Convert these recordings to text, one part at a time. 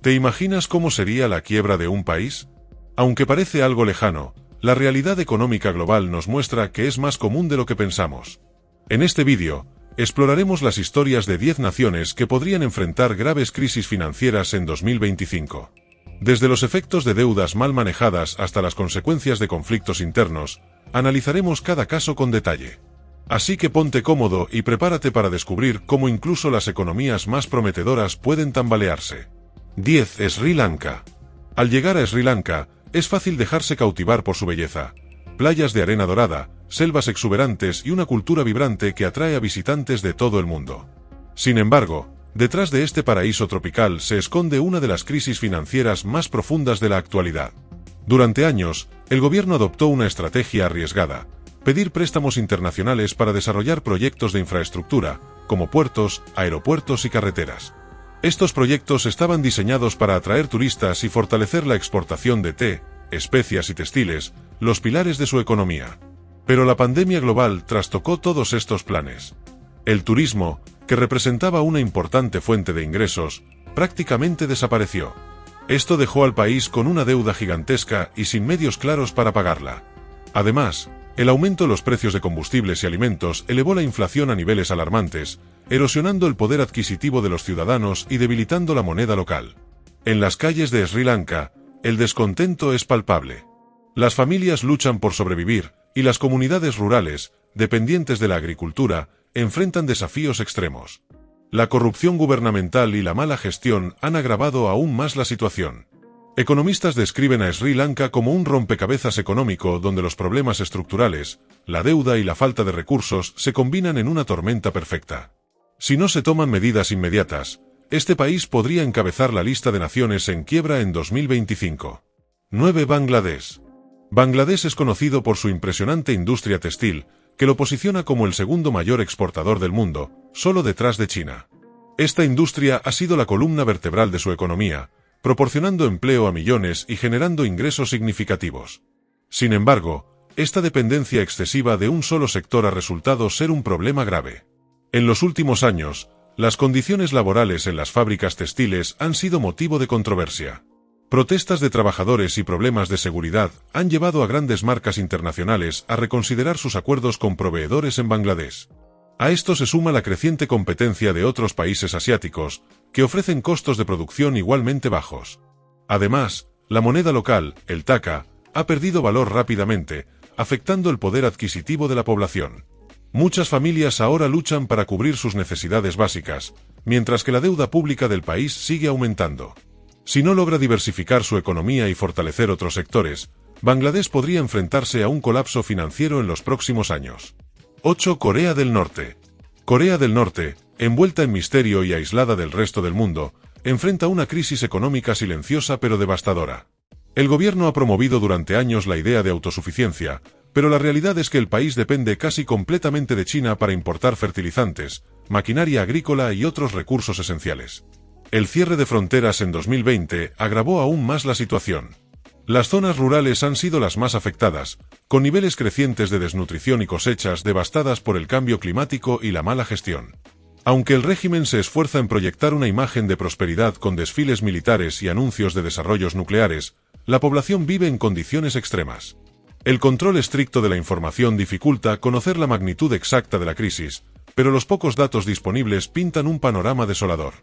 ¿Te imaginas cómo sería la quiebra de un país? Aunque parece algo lejano, la realidad económica global nos muestra que es más común de lo que pensamos. En este vídeo, exploraremos las historias de 10 naciones que podrían enfrentar graves crisis financieras en 2025. Desde los efectos de deudas mal manejadas hasta las consecuencias de conflictos internos, analizaremos cada caso con detalle. Así que ponte cómodo y prepárate para descubrir cómo incluso las economías más prometedoras pueden tambalearse. 10. Sri Lanka. Al llegar a Sri Lanka, es fácil dejarse cautivar por su belleza. Playas de arena dorada, selvas exuberantes y una cultura vibrante que atrae a visitantes de todo el mundo. Sin embargo, detrás de este paraíso tropical se esconde una de las crisis financieras más profundas de la actualidad. Durante años, el gobierno adoptó una estrategia arriesgada: pedir préstamos internacionales para desarrollar proyectos de infraestructura, como puertos, aeropuertos y carreteras. Estos proyectos estaban diseñados para atraer turistas y fortalecer la exportación de té, especias y textiles, los pilares de su economía. Pero la pandemia global trastocó todos estos planes. El turismo, que representaba una importante fuente de ingresos, prácticamente desapareció. Esto dejó al país con una deuda gigantesca y sin medios claros para pagarla. Además, el aumento de los precios de combustibles y alimentos elevó la inflación a niveles alarmantes, erosionando el poder adquisitivo de los ciudadanos y debilitando la moneda local. En las calles de Sri Lanka, el descontento es palpable. Las familias luchan por sobrevivir, y las comunidades rurales, dependientes de la agricultura, enfrentan desafíos extremos. La corrupción gubernamental y la mala gestión han agravado aún más la situación. Economistas describen a Sri Lanka como un rompecabezas económico donde los problemas estructurales, la deuda y la falta de recursos se combinan en una tormenta perfecta. Si no se toman medidas inmediatas, este país podría encabezar la lista de naciones en quiebra en 2025. 9. Bangladesh. Bangladesh es conocido por su impresionante industria textil, que lo posiciona como el segundo mayor exportador del mundo, solo detrás de China. Esta industria ha sido la columna vertebral de su economía, proporcionando empleo a millones y generando ingresos significativos. Sin embargo, esta dependencia excesiva de un solo sector ha resultado ser un problema grave. En los últimos años, las condiciones laborales en las fábricas textiles han sido motivo de controversia. Protestas de trabajadores y problemas de seguridad han llevado a grandes marcas internacionales a reconsiderar sus acuerdos con proveedores en Bangladesh. A esto se suma la creciente competencia de otros países asiáticos, que ofrecen costos de producción igualmente bajos. Además, la moneda local, el taka, ha perdido valor rápidamente, afectando el poder adquisitivo de la población. Muchas familias ahora luchan para cubrir sus necesidades básicas, mientras que la deuda pública del país sigue aumentando. Si no logra diversificar su economía y fortalecer otros sectores, Bangladesh podría enfrentarse a un colapso financiero en los próximos años. 8. Corea del Norte. Corea del Norte, envuelta en misterio y aislada del resto del mundo, enfrenta una crisis económica silenciosa pero devastadora. El gobierno ha promovido durante años la idea de autosuficiencia, pero la realidad es que el país depende casi completamente de China para importar fertilizantes, maquinaria agrícola y otros recursos esenciales. El cierre de fronteras en 2020 agravó aún más la situación. Las zonas rurales han sido las más afectadas, con niveles crecientes de desnutrición y cosechas devastadas por el cambio climático y la mala gestión. Aunque el régimen se esfuerza en proyectar una imagen de prosperidad con desfiles militares y anuncios de desarrollos nucleares, la población vive en condiciones extremas. El control estricto de la información dificulta conocer la magnitud exacta de la crisis, pero los pocos datos disponibles pintan un panorama desolador.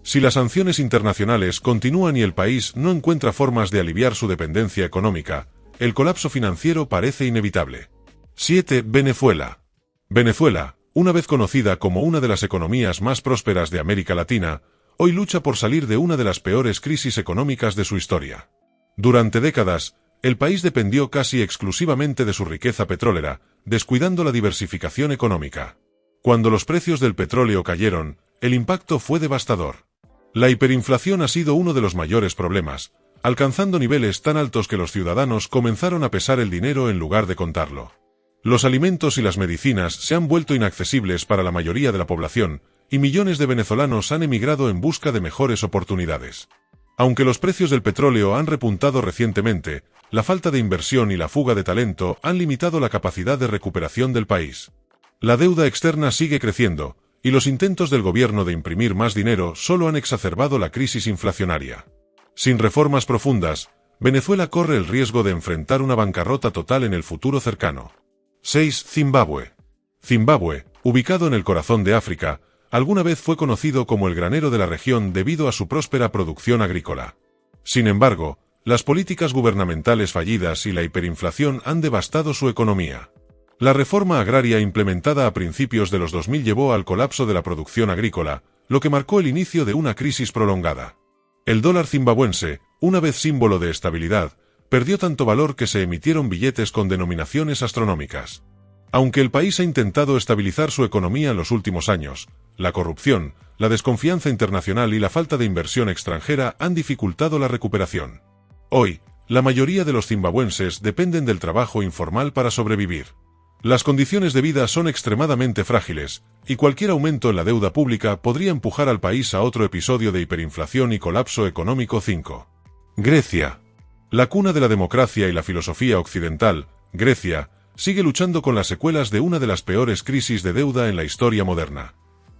Si las sanciones internacionales continúan y el país no encuentra formas de aliviar su dependencia económica, el colapso financiero parece inevitable. 7. Venezuela. Venezuela, una vez conocida como una de las economías más prósperas de América Latina, hoy lucha por salir de una de las peores crisis económicas de su historia. Durante décadas, el país dependió casi exclusivamente de su riqueza petrolera, descuidando la diversificación económica. Cuando los precios del petróleo cayeron, el impacto fue devastador. La hiperinflación ha sido uno de los mayores problemas, alcanzando niveles tan altos que los ciudadanos comenzaron a pesar el dinero en lugar de contarlo. Los alimentos y las medicinas se han vuelto inaccesibles para la mayoría de la población, y millones de venezolanos han emigrado en busca de mejores oportunidades. Aunque los precios del petróleo han repuntado recientemente, la falta de inversión y la fuga de talento han limitado la capacidad de recuperación del país. La deuda externa sigue creciendo, y los intentos del gobierno de imprimir más dinero solo han exacerbado la crisis inflacionaria. Sin reformas profundas, Venezuela corre el riesgo de enfrentar una bancarrota total en el futuro cercano. 6. Zimbabue. Zimbabue, ubicado en el corazón de África, alguna vez fue conocido como el granero de la región debido a su próspera producción agrícola. Sin embargo, las políticas gubernamentales fallidas y la hiperinflación han devastado su economía. La reforma agraria implementada a principios de los 2000 llevó al colapso de la producción agrícola, lo que marcó el inicio de una crisis prolongada. El dólar zimbabuense, una vez símbolo de estabilidad, perdió tanto valor que se emitieron billetes con denominaciones astronómicas. Aunque el país ha intentado estabilizar su economía en los últimos años, la corrupción, la desconfianza internacional y la falta de inversión extranjera han dificultado la recuperación. Hoy, la mayoría de los zimbabuenses dependen del trabajo informal para sobrevivir. Las condiciones de vida son extremadamente frágiles, y cualquier aumento en la deuda pública podría empujar al país a otro episodio de hiperinflación y colapso económico. 5. Grecia. La cuna de la democracia y la filosofía occidental, Grecia, sigue luchando con las secuelas de una de las peores crisis de deuda en la historia moderna.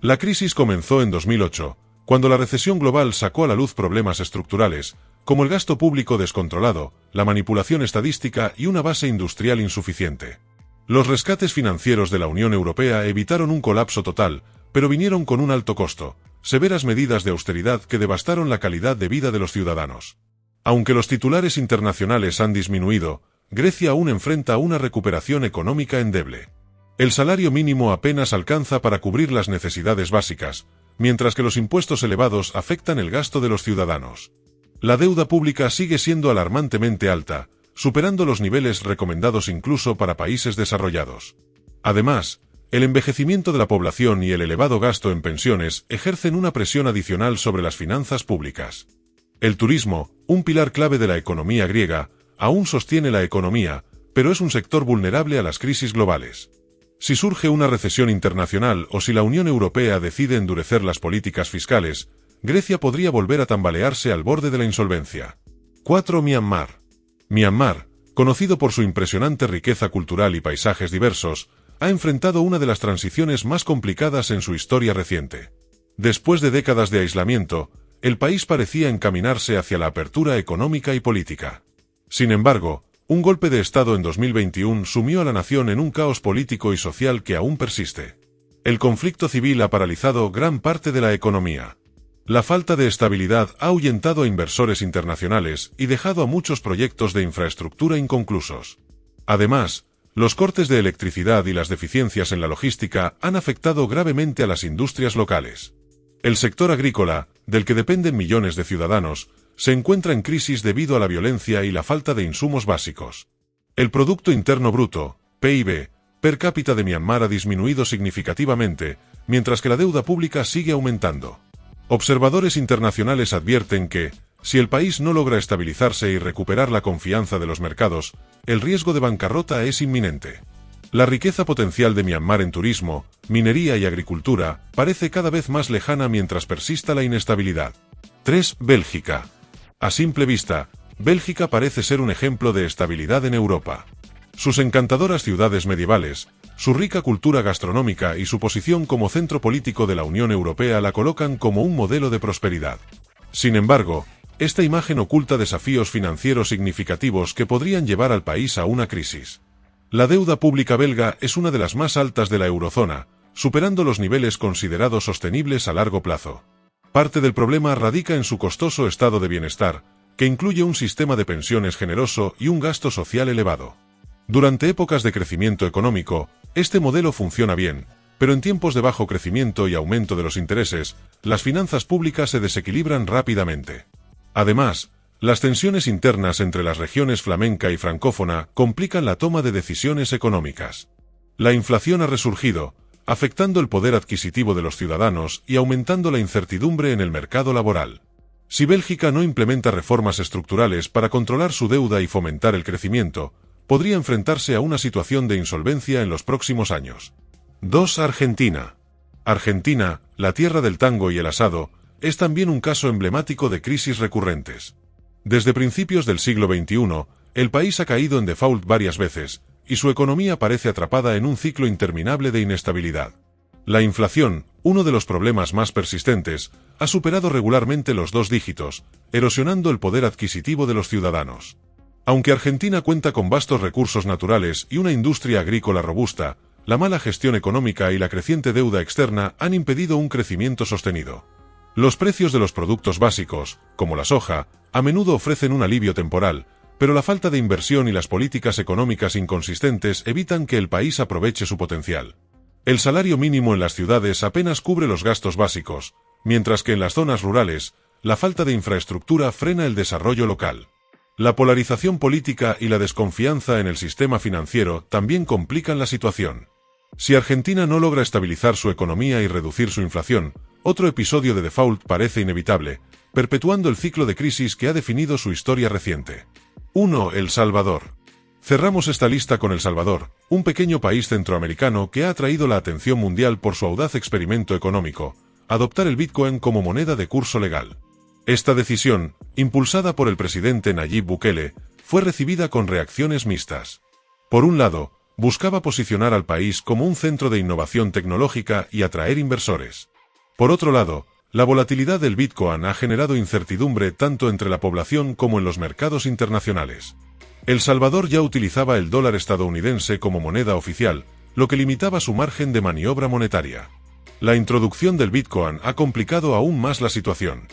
La crisis comenzó en 2008, cuando la recesión global sacó a la luz problemas estructurales, como el gasto público descontrolado, la manipulación estadística y una base industrial insuficiente. Los rescates financieros de la Unión Europea evitaron un colapso total, pero vinieron con un alto costo, severas medidas de austeridad que devastaron la calidad de vida de los ciudadanos. Aunque los titulares internacionales han disminuido, Grecia aún enfrenta una recuperación económica endeble. El salario mínimo apenas alcanza para cubrir las necesidades básicas, mientras que los impuestos elevados afectan el gasto de los ciudadanos. La deuda pública sigue siendo alarmantemente alta, superando los niveles recomendados incluso para países desarrollados. Además, el envejecimiento de la población y el elevado gasto en pensiones ejercen una presión adicional sobre las finanzas públicas. El turismo, un pilar clave de la economía griega, aún sostiene la economía, pero es un sector vulnerable a las crisis globales. Si surge una recesión internacional o si la Unión Europea decide endurecer las políticas fiscales, Grecia podría volver a tambalearse al borde de la insolvencia. 4. Myanmar. Myanmar, conocido por su impresionante riqueza cultural y paisajes diversos, ha enfrentado una de las transiciones más complicadas en su historia reciente. Después de décadas de aislamiento, el país parecía encaminarse hacia la apertura económica y política. Sin embargo, un golpe de Estado en 2021 sumió a la nación en un caos político y social que aún persiste. El conflicto civil ha paralizado gran parte de la economía. La falta de estabilidad ha ahuyentado a inversores internacionales y dejado a muchos proyectos de infraestructura inconclusos. Además, los cortes de electricidad y las deficiencias en la logística han afectado gravemente a las industrias locales. El sector agrícola, del que dependen millones de ciudadanos, se encuentra en crisis debido a la violencia y la falta de insumos básicos. El Producto Interno Bruto, PIB, per cápita de Myanmar ha disminuido significativamente, mientras que la deuda pública sigue aumentando. Observadores internacionales advierten que, si el país no logra estabilizarse y recuperar la confianza de los mercados, el riesgo de bancarrota es inminente. La riqueza potencial de Myanmar en turismo, minería y agricultura parece cada vez más lejana mientras persista la inestabilidad. 3. Bélgica. A simple vista, Bélgica parece ser un ejemplo de estabilidad en Europa. Sus encantadoras ciudades medievales, su rica cultura gastronómica y su posición como centro político de la Unión Europea la colocan como un modelo de prosperidad. Sin embargo, esta imagen oculta desafíos financieros significativos que podrían llevar al país a una crisis. La deuda pública belga es una de las más altas de la eurozona, superando los niveles considerados sostenibles a largo plazo. Parte del problema radica en su costoso estado de bienestar, que incluye un sistema de pensiones generoso y un gasto social elevado. Durante épocas de crecimiento económico, este modelo funciona bien, pero en tiempos de bajo crecimiento y aumento de los intereses, las finanzas públicas se desequilibran rápidamente. Además, las tensiones internas entre las regiones flamenca y francófona complican la toma de decisiones económicas. La inflación ha resurgido, afectando el poder adquisitivo de los ciudadanos y aumentando la incertidumbre en el mercado laboral. Si Bélgica no implementa reformas estructurales para controlar su deuda y fomentar el crecimiento, podría enfrentarse a una situación de insolvencia en los próximos años. 2. Argentina. Argentina, la tierra del tango y el asado, es también un caso emblemático de crisis recurrentes. Desde principios del siglo XXI, el país ha caído en default varias veces, y su economía parece atrapada en un ciclo interminable de inestabilidad. La inflación, uno de los problemas más persistentes, ha superado regularmente los 2 dígitos, erosionando el poder adquisitivo de los ciudadanos. Aunque Argentina cuenta con vastos recursos naturales y una industria agrícola robusta, la mala gestión económica y la creciente deuda externa han impedido un crecimiento sostenido. Los precios de los productos básicos, como la soja, a menudo ofrecen un alivio temporal, pero la falta de inversión y las políticas económicas inconsistentes evitan que el país aproveche su potencial. El salario mínimo en las ciudades apenas cubre los gastos básicos, mientras que en las zonas rurales, la falta de infraestructura frena el desarrollo local. La polarización política y la desconfianza en el sistema financiero también complican la situación. Si Argentina no logra estabilizar su economía y reducir su inflación, otro episodio de default parece inevitable, perpetuando el ciclo de crisis que ha definido su historia reciente. 1. El Salvador. Cerramos esta lista con El Salvador, un pequeño país centroamericano que ha atraído la atención mundial por su audaz experimento económico, adoptar el Bitcoin como moneda de curso legal. Esta decisión, impulsada por el presidente Nayib Bukele, fue recibida con reacciones mixtas. Por un lado, buscaba posicionar al país como un centro de innovación tecnológica y atraer inversores. Por otro lado, la volatilidad del Bitcoin ha generado incertidumbre tanto entre la población como en los mercados internacionales. El Salvador ya utilizaba el dólar estadounidense como moneda oficial, lo que limitaba su margen de maniobra monetaria. La introducción del Bitcoin ha complicado aún más la situación.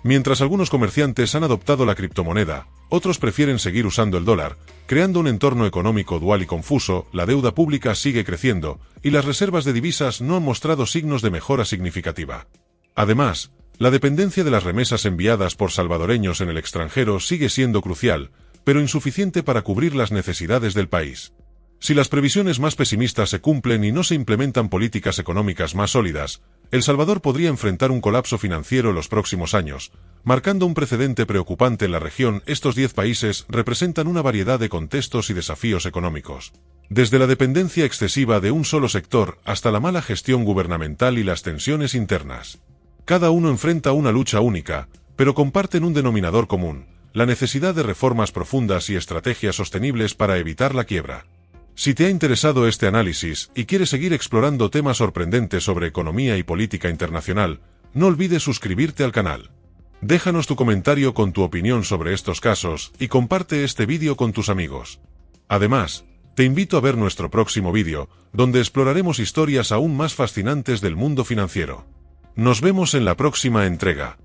Mientras algunos comerciantes han adoptado la criptomoneda, otros prefieren seguir usando el dólar, creando un entorno económico dual y confuso. La deuda pública sigue creciendo, y las reservas de divisas no han mostrado signos de mejora significativa. Además, la dependencia de las remesas enviadas por salvadoreños en el extranjero sigue siendo crucial, pero insuficiente para cubrir las necesidades del país. Si las previsiones más pesimistas se cumplen y no se implementan políticas económicas más sólidas, El Salvador podría enfrentar un colapso financiero en los próximos años, marcando un precedente preocupante en la región. Estos 10 países representan una variedad de contextos y desafíos económicos. Desde la dependencia excesiva de un solo sector hasta la mala gestión gubernamental y las tensiones internas. Cada uno enfrenta una lucha única, pero comparten un denominador común: la necesidad de reformas profundas y estrategias sostenibles para evitar la quiebra. Si te ha interesado este análisis y quieres seguir explorando temas sorprendentes sobre economía y política internacional, no olvides suscribirte al canal. Déjanos tu comentario con tu opinión sobre estos casos y comparte este vídeo con tus amigos. Además, te invito a ver nuestro próximo vídeo, donde exploraremos historias aún más fascinantes del mundo financiero. Nos vemos en la próxima entrega.